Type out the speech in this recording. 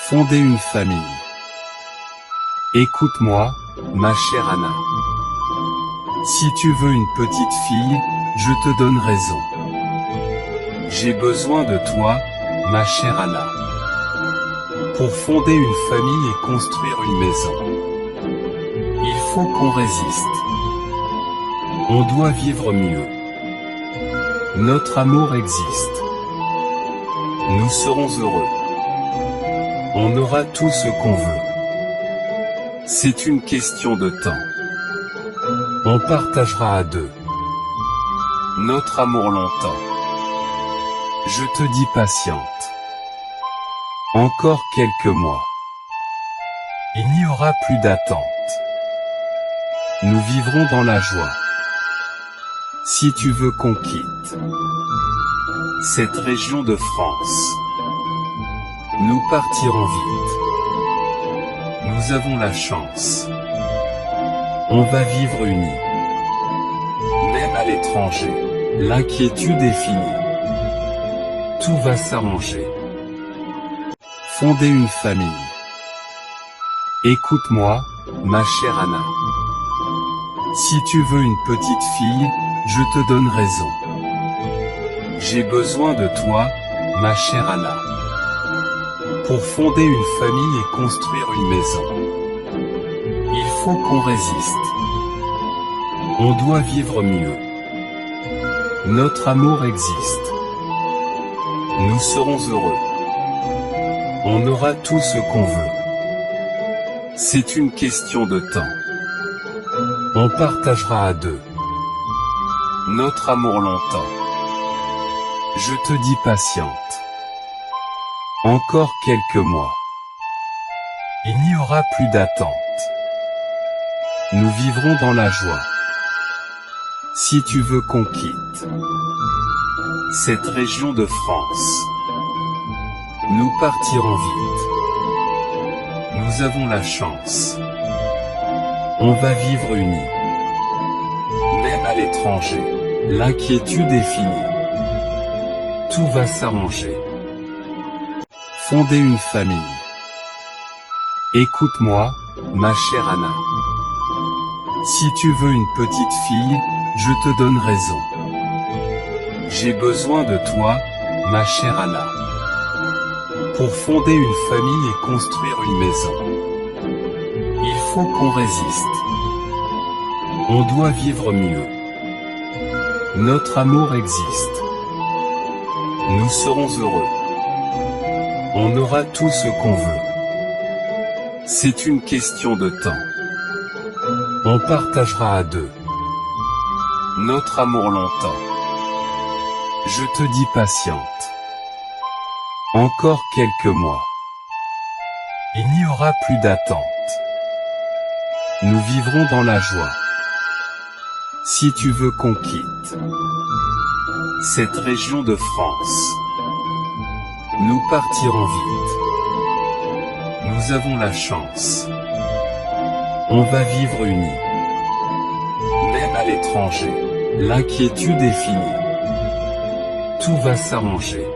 Fonder une famille. Écoute-moi, ma chère Anna. Si tu veux une petite fille, je te donne raison. J'ai besoin de toi, ma chère Anna, pour fonder une famille et construire une maison. Il faut qu'on résiste. On doit vivre mieux. Notre amour existe. Nous serons heureux. On aura tout ce qu'on veut. C'est une question de temps. On partagera à deux notre amour longtemps. Je te dis patiente. Encore quelques mois. Il n'y aura plus d'attente. Nous vivrons dans la joie. Si tu veux qu'on quitte cette région de France, nous partirons vite. Nous avons la chance. On va vivre unis. Même à l'étranger, l'inquiétude est finie. Tout va s'arranger. Fonder une famille. Écoute-moi, ma chère Anna. Si tu veux une petite fille, je te donne raison. J'ai besoin de toi, ma chère Anna, pour fonder une famille et construire une maison. Il faut qu'on résiste. On doit vivre mieux. Notre amour existe. Nous serons heureux. On aura tout ce qu'on veut. C'est une question de temps. On partagera à deux notre amour longtemps. Je te dis patiente. Encore quelques mois. Il n'y aura plus d'attente. Nous vivrons dans la joie. Si tu veux qu'on quitte cette région de France, nous partirons vite. Nous avons la chance. On va vivre unis. Même à l'étranger, l'inquiétude est finie. Tout va s'arranger. Fonder une famille. Écoute-moi, ma chère Anna. Si tu veux une petite fille, je te donne raison. J'ai besoin de toi, ma chère Anna, pour fonder une famille et construire une maison. Il faut qu'on résiste. On doit vivre mieux. Notre amour existe. Nous serons heureux. On aura tout ce qu'on veut. C'est une question de temps. On partagera à deux notre amour longtemps. Je te dis patiente. Encore quelques mois. Il n'y aura plus d'attente. Nous vivrons dans la joie. Si tu veux qu'on quitte cette région de France, nous partirons vite. Nous avons la chance. On va vivre unis. Même à l'étranger, l'inquiétude est finie. Tout va s'arranger.